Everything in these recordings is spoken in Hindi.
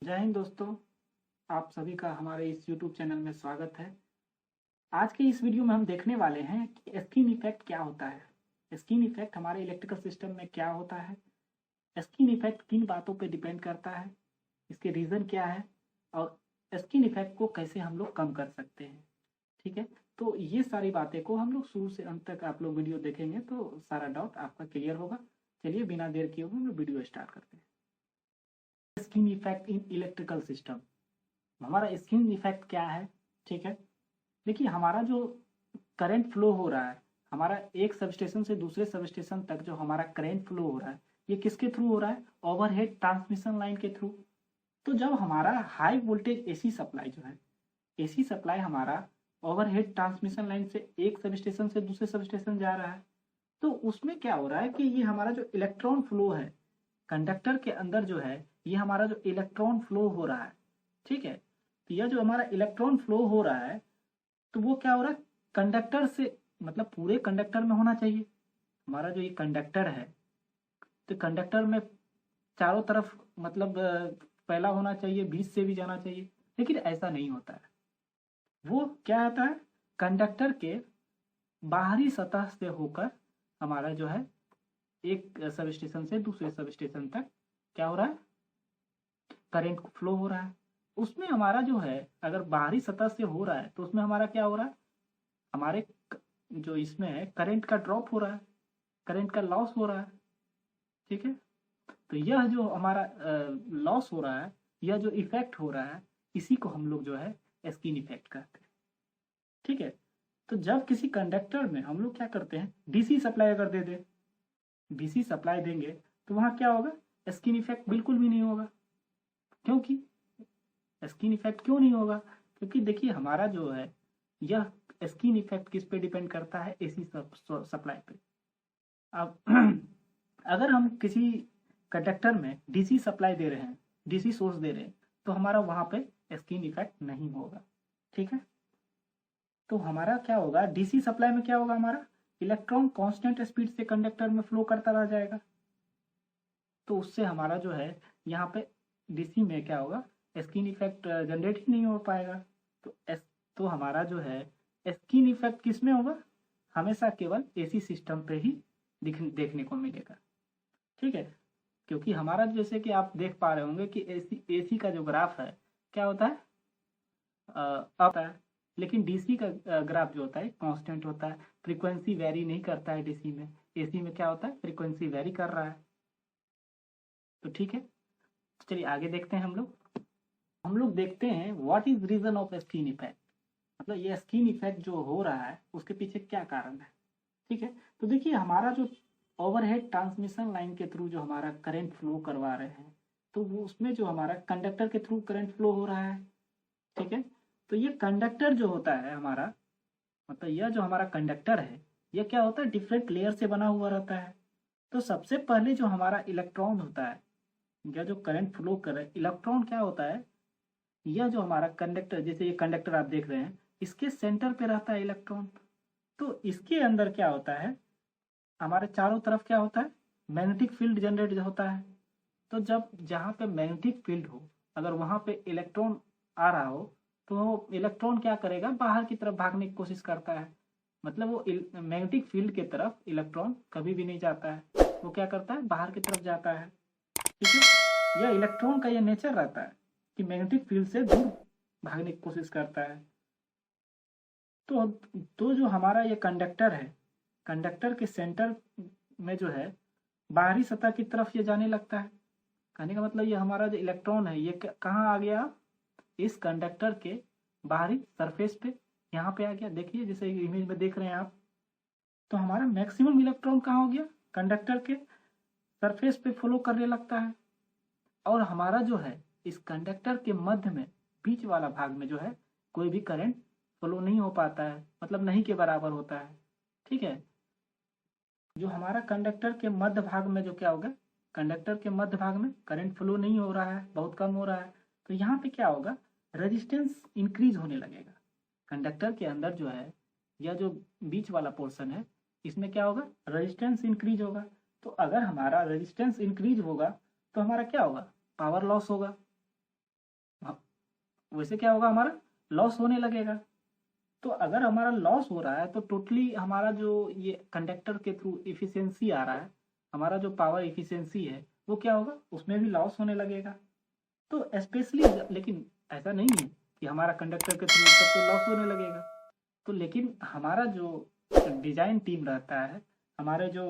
जय हिंद दोस्तों। आप सभी का हमारे इस YouTube चैनल में स्वागत है। आज के इस वीडियो में हम देखने वाले हैं कि स्किन इफेक्ट क्या होता है। स्किन इफेक्ट हमारे इलेक्ट्रिकल सिस्टम में क्या होता है, स्किन इफेक्ट किन बातों पे डिपेंड करता है, इसके रीज़न क्या है और स्किन इफेक्ट को कैसे हम लोग कम कर सकते हैं। ठीक है, तो ये सारी बातें को हम लोग शुरू से अंत तक आप लोग वीडियो देखेंगे तो सारा डाउट आपका क्लियर होगा। चलिए बिना देर किए हुए हम लोग वीडियो स्टार्ट करते हैं। Skin effect in electrical system. हमारा स्किन इफेक्ट क्या है? ठीक है, देखिए हमारा जो करंट फ्लो हो रहा है, हमारा एक सब स्टेशन से दूसरे सब स्टेशन तक जो हमारा करंट फ्लो हो रहा है, ये किसके थ्रू हो रहा है? ओवरहेड ट्रांसमिशन लाइन के थ्रू। तो जब हमारा हाई वोल्टेज एसी सप्लाई जो है, एसी सप्लाई हमारा ओवरहेड ट्रांसमिशन लाइन से एक सब स्टेशन से दूसरे सब स्टेशन जा रहा है, तो उसमें क्या हो रहा है कि ये हमारा जो इलेक्ट्रॉन फ्लो है कंडक्टर के अंदर जो है, ये हमारा जो इलेक्ट्रॉन फ्लो हो रहा है, ठीक है, तो यह जो हमारा इलेक्ट्रॉन फ्लो हो रहा है, तो वो क्या हो रहा है कंडक्टर से, मतलब पूरे कंडक्टर में होना चाहिए। हमारा जो ये कंडक्टर है, तो कंडक्टर में चारों तरफ मतलब फैला होना चाहिए, बीच से भी जाना चाहिए, लेकिन ऐसा नहीं होता है। वो क्या होता है, कंडक्टर के बाहरी सतह से होकर हमारा जो है एक सब स्टेशन से दूसरे सब स्टेशन तक क्या हो रहा है, करंट फ्लो हो रहा है। उसमें हमारा जो है अगर बाहरी सतह से हो रहा है तो उसमें हमारा क्या हो रहा है, हमारे जो इसमें है करंट का ड्रॉप हो रहा है, करंट का लॉस हो रहा है। ठीक है, तो यह जो हमारा लॉस हो रहा है, यह जो इफेक्ट हो रहा है, इसी को हम लोग जो है स्किन इफेक्ट कहते हैं। ठीक है, तो जब किसी कंडक्टर में हम लोग क्या करते हैं, डीसी सप्लाई अगर दे दे, डीसी सप्लाई देंगे, तो वहां क्या होगा, स्किन इफेक्ट बिल्कुल भी नहीं होगा। क्योंकि स्किन इफेक्ट क्यों नहीं होगा? क्योंकि देखिए हमारा जो है यह स्किन इफेक्ट किस पे डिपेंड करता है, एसी सप्लाई पे। अब अगर हम किसी कंडक्टर में डीसी सप्लाई दे रहे हैं, डीसी सोर्स दे रहे हैं, तो हमारा वहां पे स्किन इफेक्ट नहीं होगा। ठीक है, तो हमारा क्या होगा, डीसी सप्लाई में क्या होगा, हमारा इलेक्ट्रॉन कांस्टेंट स्पीड से कंडक्टर में फ्लो करता रह जाएगा, तो उससे हमारा जो है यहाँ पे डीसी में क्या होगा, स्किन इफेक्ट जनरेट ही नहीं हो पाएगा। तो तो हमारा जो है स्किन इफेक्ट किस में होगा, हमेशा केवल एसी सिस्टम पे ही देखने को मिलेगा। ठीक है, क्योंकि हमारा जैसे कि आप देख पा रहे होंगे कि एसी एसी का जो ग्राफ है क्या होता है, अप है, लेकिन डीसी का ग्राफ जो होता है कांस्टेंट होता है, फ्रीक्वेंसी वेरी नहीं करता है डीसी में। एसी में क्या होता है, फ्रीक्वेंसी वेरी कर रहा है। तो ठीक है, तो चलिए आगे देखते हैं। हम लोग देखते हैं what is reason of skin effect, मतलब ये स्किन इफेक्ट जो हो रहा है उसके पीछे क्या कारण है। ठीक है, तो देखिए हमारा जो ओवरहेड ट्रांसमिशन लाइन के थ्रू जो हमारा करंट फ्लो करवा रहे हैं, तो वो उसमें जो हमारा कंडक्टर के थ्रू करंट फ्लो हो रहा है। ठीक है, तो ये कंडक्टर जो होता है हमारा, मतलब यह जो हमारा कंडक्टर है, यह क्या होता है, डिफरेंट लेयर से बना हुआ रहता है। तो सबसे पहले जो हमारा इलेक्ट्रॉन होता है, या जो करंट फ्लो कर रहा है, इलेक्ट्रॉन क्या होता है, यह जो हमारा कंडक्टर, जैसे ये कंडक्टर आप देख रहे हैं, इसके सेंटर पे रहता है इलेक्ट्रॉन। तो इसके अंदर क्या होता है, हमारे चारों तरफ क्या होता है, मैग्नेटिक फील्ड जनरेट होता है। तो जब जहाँ पे मैग्नेटिक फील्ड हो, अगर वहां पे इलेक्ट्रॉन आ रहा हो, तो वो इलेक्ट्रॉन क्या करेगा, बाहर की तरफ भागने की कोशिश करता है। मतलब वो मैग्नेटिक फील्ड की तरफ इलेक्ट्रॉन कभी भी नहीं जाता है, वो क्या करता है, बाहर की तरफ जाता है। ठीक है, यह इलेक्ट्रॉन का यह नेचर रहता है कि मैग्नेटिक फील्ड से दूर भागने की कोशिश करता है। तो जो हमारा ये कंडक्टर है, कंडक्टर के सेंटर में जो है बाहरी सतह की तरफ ये जाने लगता है। कहने का मतलब ये हमारा जो इलेक्ट्रॉन है, ये कहाँ आ गया, इस कंडक्टर के बाहरी सरफेस पे, यहाँ पे आ गया। देखिए जैसे इमेज में देख रहे हैं आप, तो हमारा मैक्सिमम इलेक्ट्रॉन कहाँ हो गया, कंडक्टर के सरफेस पे फ्लो करने लगता है। और हमारा जो है इस कंडक्टर के मध्य में, बीच वाला भाग में जो है, कोई भी करंट फ्लो नहीं हो पाता है, मतलब नहीं के बराबर होता है। ठीक है, जो हमारा कंडक्टर के मध्य भाग में जो क्या होगा, कंडक्टर के मध्य भाग में करंट फ्लो नहीं हो रहा है, बहुत कम हो रहा है। तो यहाँ पे क्या होगा, रेजिस्टेंस इंक्रीज होने लगेगा। कंडक्टर के अंदर जो है, यह जो बीच वाला पोर्शन है, इसमें क्या होगा, रेजिस्टेंस इंक्रीज होगा। तो अगर हमारा रेजिस्टेंस इंक्रीज होगा तो हमारा क्या होगा, पावर लॉस होगा। वैसे क्या होगा, हमारा लॉस होने लगेगा। तो अगर हमारा लॉस हो रहा है तो टोटली हमारा जो ये कंडक्टर के थ्रू इफिशियंसी आ रहा है, हमारा जो पावर इफिशियंसी है वो क्या होगा, उसमें भी लॉस होने लगेगा। तो स्पेशली लेकिन ऐसा नहीं है कि हमारा कंडक्टर के थ्रू सब तो लॉस होने लगेगा। तो लेकिन हमारा जो डिजाइन टीम रहता है, हमारे जो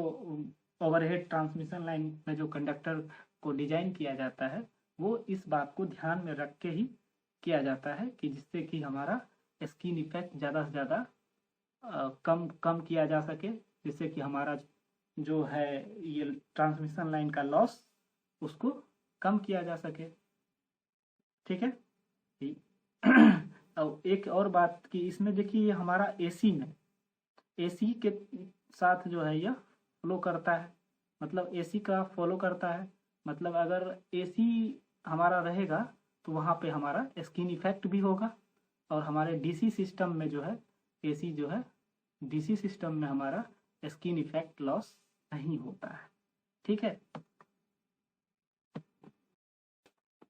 ओवरहेड ट्रांसमिशन लाइन में जो कंडक्टर को डिजाइन किया जाता है, वो इस बात को ध्यान में रख के ही किया जाता है कि जिससे कि हमारा स्किन इफेक्ट ज़्यादा से ज़्यादा कम कम किया जा सके, जिससे कि हमारा जो है ये ट्रांसमिशन लाइन का लॉस उसको कम किया जा सके। ठीक है। अब एक और बात कि इसमें देखिए हमारा एसी में, एसी के साथ जो है यह फ्लो करता है, मतलब एसी का फॉलो करता है। मतलब अगर एसी हमारा रहेगा तो वहाँ पे हमारा स्किन इफेक्ट भी होगा, और हमारे डीसी सिस्टम में जो है, एसी जो है डीसी सिस्टम में हमारा स्किन इफेक्ट लॉस नहीं होता है। ठीक है।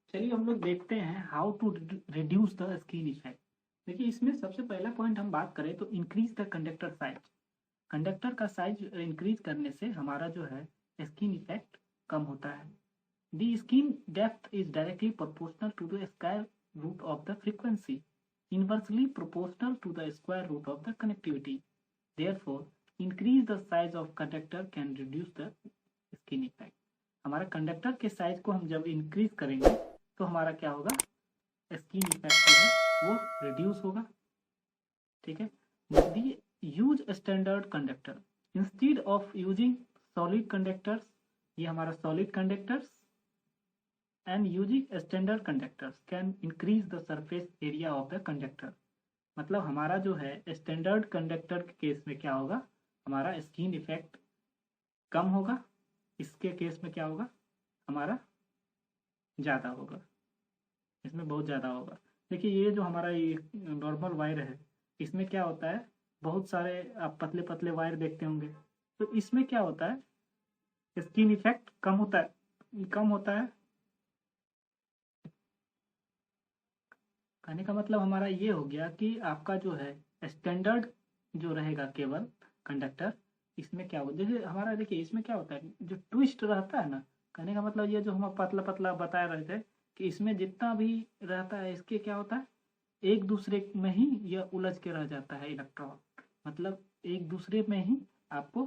चलिए हम लोग देखते हैं how to reduce the skin effect. देखिए इसमें सबसे पहला पॉइंट हम बात करें तो increase the conductor size. Conductor का साइज इंक्रीज करने से हमारा जो है स्किन इफेक्ट कम होता है। The skin depth is directly proportional to the square root of the frequency, inversely proportional to the square root of the connectivity. Therefore, increase the size of conductor can reduce the skin effect. हमारा कंडक्टर के साइज को हम जब इंक्रीज करेंगे तो हमारा क्या होगा, स्किन इफेक्ट जो है वो रिड्यूस होगा। ठीक है। The use standard conductor instead of using solid conductors, ये हमारा solid conductors and using standard conductors can increase the surface area of the conductor. मतलब हमारा जो है स्टैंडर्ड कंडक्टर के केस में क्या होगा, हमारा स्किन इफेक्ट कम होगा, इसके केस में क्या होगा, हमारा ज़्यादा होगा, इसमें बहुत ज़्यादा होगा। देखिए ये जो हमारा ये नॉर्मल वायर है, इसमें क्या होता है, बहुत सारे आप पतले पतले वायर देखते होंगे, तो इसमें क्या होता है, स्किन इफेक्ट कम होता है, कम होता है। कहने का मतलब हमारा ये हो गया कि आपका जो है स्टैंडर्ड जो रहेगा केबल कंडक्टर, इसमें क्या होगा, जैसे हमारा देखिए इसमें क्या होता है, जो ट्विस्ट रहता है ना, कहने का मतलब ये जो हम पतला पतला बता रहे थे कि इसमें जितना भी रहता है इसके क्या होता है, एक दूसरे में ही यह उलझ के रह जाता है इलेक्ट्रॉन। मतलब एक दूसरे में ही आपको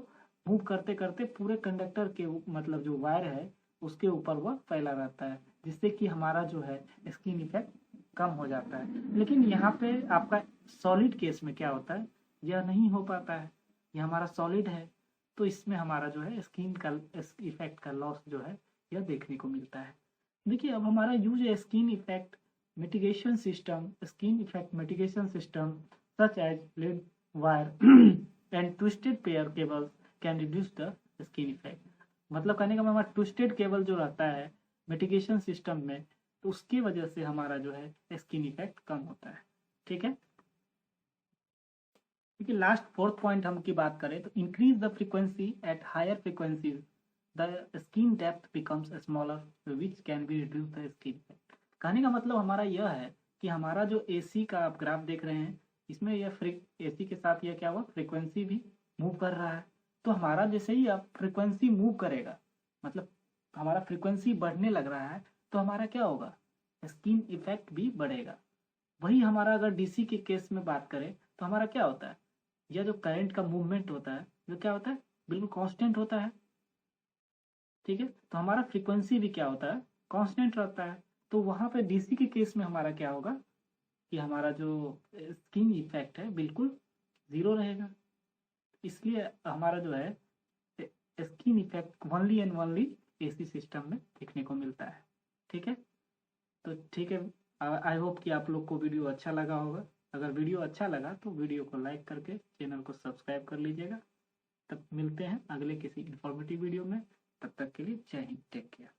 मूव करते करते पूरे कंडक्टर के मतलब जो वायर है उसके ऊपर वह फैला रहता है, जिससे कि हमारा जो है स्किन इफेक्ट कम हो जाता है। लेकिन यहाँ पे आपका सॉलिड केस में क्या होता है, यह नहीं हो पाता है, यह हमारा सॉलिड है, तो इसमें हमारा जो है स्किन का इफेक्ट का लॉस जो है यह देखने को मिलता है। देखिए अब हमारा यूज है skin effect mitigation system, skin effect mitigation system such as lead wire and twisted pair cables can reduce the skin effect। मतलब कहने का हमारा ट्विस्टेड केबल जो रहता है मिटिगेशन सिस्टम में, तो उसकी वजह से हमारा जो है स्किन इफेक्ट कम होता है। ठीक है। देखिए लास्ट फोर्थ पॉइंट हम की बात करें तो increase the frequency at higher frequencies the skin depth becomes smaller which can be reduce the skin effect. कहने का मतलब हमारा यह है कि हमारा जो एसी का आप ग्राफ देख रहे हैं, इसमें यह एसी के साथ यह क्या हुआ, फ्रीक्वेंसी भी मूव कर रहा है। तो हमारा जैसे ही आप फ्रीक्वेंसी मूव करेगा, मतलब हमारा फ्रीक्वेंसी बढ़ने लग रहा है, तो हमारा क्या होगा, स्किन इफेक्ट भी बढ़ेगा। वही हमारा अगर डीसी के केस में बात करें तो हमारा क्या होता है, यह जो करंट का मूवमेंट होता है जो क्या होता है, बिल्कुल कांस्टेंट होता है। ठीक है। तो हमारा फ्रीक्वेंसी भी क्या होता है, कांस्टेंट रहता है। तो वहां पे डीसी के केस में हमारा क्या होगा कि हमारा जो स्किन इफेक्ट है बिल्कुल जीरो रहेगा। इसलिए हमारा जो है skin effect only and only AC system में देखने को मिलता है। ठीक है। तो ठीक है, आई होप कि आप लोग को वीडियो अच्छा लगा होगा। अगर वीडियो अच्छा लगा तो वीडियो को लाइक करके चैनल को सब्सक्राइब कर लीजिएगा। तब मिलते हैं अगले किसी इंफॉर्मेटिव वीडियो में, तब तक के लिए जय हिंद, टेक केयर।